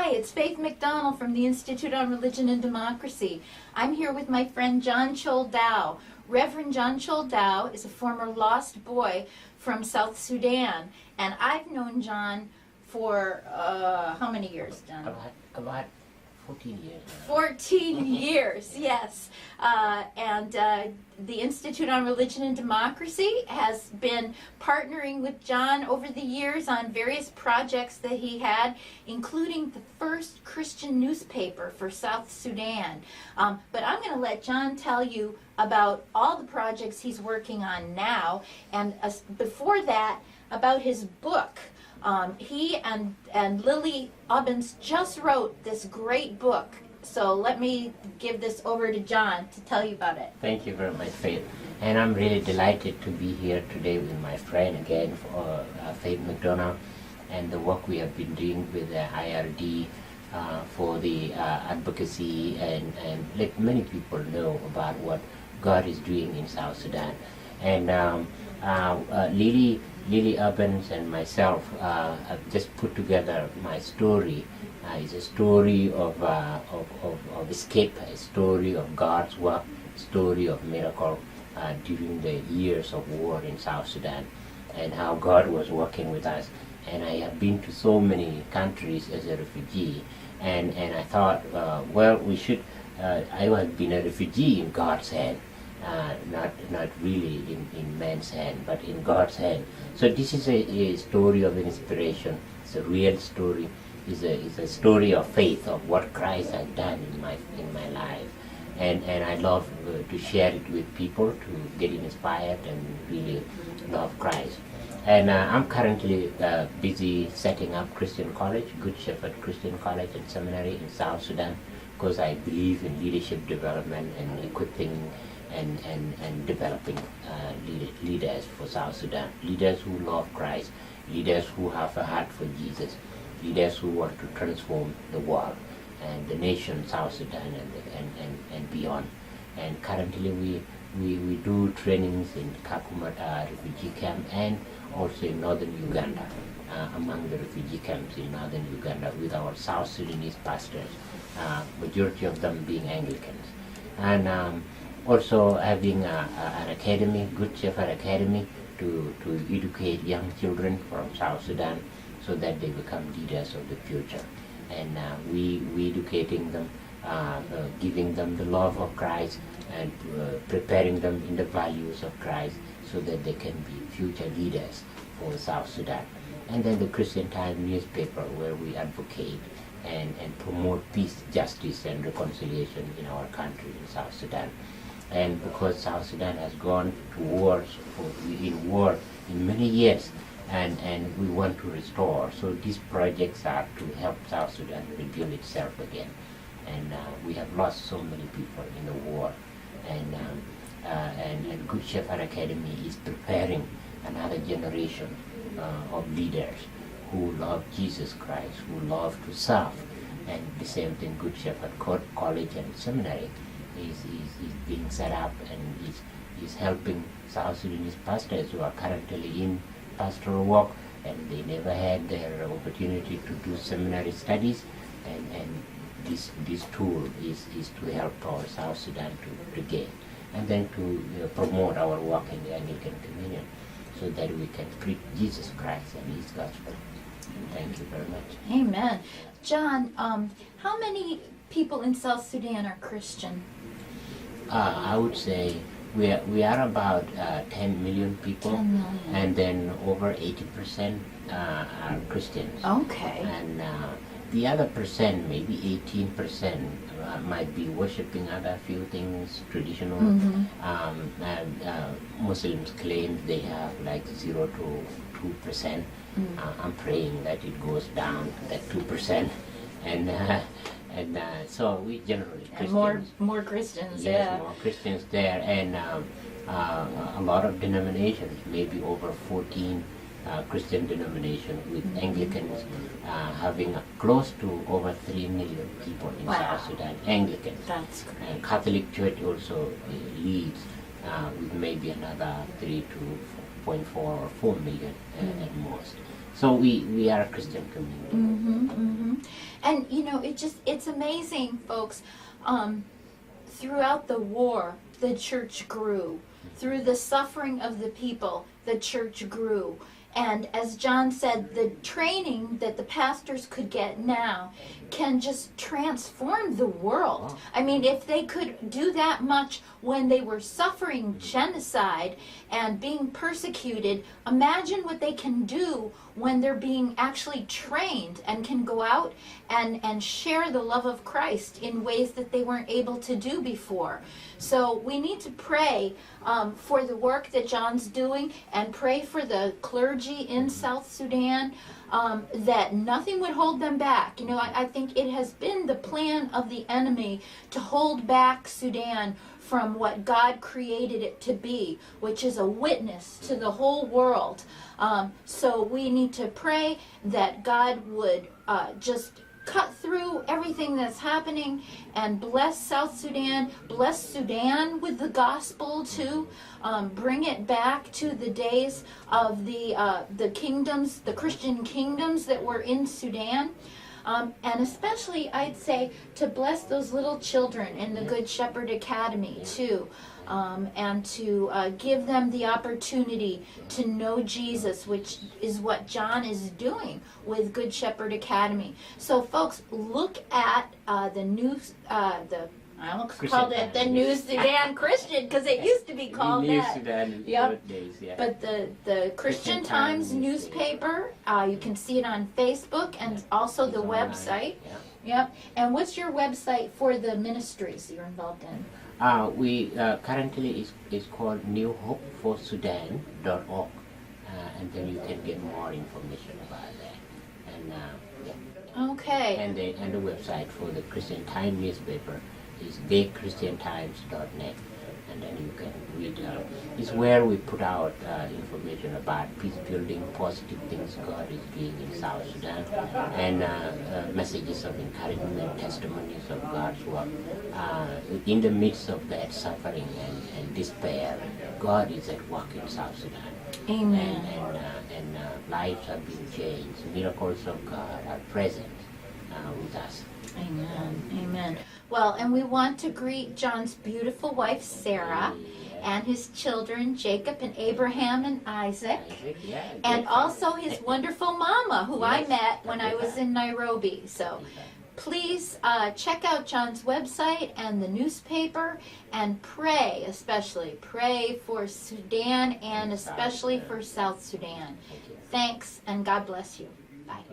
Hi, it's Faith McDonnell from the Institute on Religion and Democracy. I'm here with my friend John Chol Daau. Reverend John Chol Daau is a former lost boy from South Sudan, and I've known John for how many years, John? About 14 years. 14 years, yes. And the Institute on Religion and Democracy has been partnering with John over the years on various projects that he had, including the first Christian newspaper for South Sudan. But I'm going to let John tell you about all the projects he's working on now, and before that, about his book. He and Lily Ubbins just wrote this great book. So let me give this over to John to tell you about it. Thank you very much, Faith. And I'm really delighted to be here today with my friend again, Faith McDonnell, and the work we have been doing with the IRD for the advocacy and let many people know about what God is doing in South Sudan. And Lily Ubbins and myself have just put together my story. It's a story of escape, a story of God's work, a story of miracle during the years of war in South Sudan, and how God was working with us. And I have been to so many countries as a refugee, and I thought, well, we should. I have been a refugee in God's hand. Not really in man's hand, but in God's hand. So this is a story of inspiration. It's a real story. It's a story of faith, of what Christ has done in my life, and I love to share it with people to get inspired and really love Christ. And I'm currently busy setting up Christian College, Good Shepherd Christian College and Seminary in South Sudan, because I believe in leadership development and equipping and developing leaders for South Sudan, leaders who love Christ, leaders who have a heart for Jesus, leaders who want to transform the world and the nation, South Sudan and beyond. And currently we do trainings in Kakuma refugee camp and also in northern Uganda, among the refugee camps in northern Uganda with our South Sudanese pastors, majority of them being Anglicans. And also having an academy, Good Shepherd Academy, to educate young children from South Sudan so that they become leaders of the future. And we educating them, giving them the love of Christ and preparing them in the values of Christ so that they can be future leaders for South Sudan. And then the Christian Times newspaper, where we advocate and promote peace, justice and reconciliation in our country, in South Sudan. And because South Sudan has gone to war in many years, and we want to restore. So these projects are to help South Sudan rebuild itself again. And we have lost so many people in the war. And Good Shepherd Academy is preparing another generation of leaders who love Jesus Christ, who love to serve. And the same thing, Good Shepherd College and Seminary is being set up and is helping South Sudanese pastors who are currently in pastoral work, and they never had their opportunity to do seminary studies, and this tool is to help our South Sudan to gain, and then to promote our work in the Anglican Communion so that we can preach Jesus Christ and His gospel. Thank you very much. Amen. John, how many people in South Sudan are Christian? I would say we are about 10 million people, 10 million. And then over 80% are Christians. Okay. And the other percent, maybe 18%, might be worshiping other few things, traditional. Muslims claim they have like 0 to 2%. I'm praying that it goes down to that 2%. And so we generally Christians. And more Christians, yes, yeah. more Christians there, and a lot of denominations, maybe over 14 Christian denominations, with Anglicans having close to over 3 million people in South Sudan. Anglicans. That's great. And Catholic Church also leads with maybe another 3.4 or 4 million at most. So we are a Christian community. And it's amazing, folks. Throughout the war, the church grew. Through the suffering of the people, the church grew. And as John said, the training that the pastors could get now can just transform the world. I mean, if they could do that much when they were suffering genocide and being persecuted, imagine what they can do when they're being actually trained and can go out and share the love of Christ in ways that they weren't able to do before. So we need to pray for the work that John's doing, and pray for the clergy in South Sudan, that nothing would hold them back. I think it has been the plan of the enemy to hold back Sudan from what God created it to be, which is a witness to the whole world. So we need to pray that God would just cut through everything that's happening and bless South Sudan, bless Sudan with the gospel too, bring it back to the days of the kingdoms, the Christian kingdoms that were in Sudan. And especially, I'd say, to bless those little children in the Good Shepherd Academy too, and to give them the opportunity to know Jesus, which is what John is doing with Good Shepherd Academy. So folks, look at the new, I almost called it the New Sudan Christian, because it used to be called New that. Sudan Yep. days, yeah. But the Christian Times newspaper, you can see it on Facebook and also the website. Yep. And what's your website for the ministries you're involved in? We currently is called newhopeforsudan.org, and then you can get more information about that. And Okay. and the website for the Christian Times newspaper is thechristiantimes.net, and then you can read. It's where we put out information about peace building, positive things God is doing in South Sudan, and messages of encouragement, testimonies of God's work. In the midst of that suffering and despair, God is at work in South Sudan. Amen. And lives are being changed. Miracles of God are present with us. Amen. Amen. Well, and we want to greet John's beautiful wife, Sarah, and his children, Jacob and Abraham and Isaac, and also his wonderful mama, who I met when I was in Nairobi. So please check out John's website and the newspaper, and pray, especially pray for Sudan and especially for South Sudan. Thanks, and God bless you. Bye.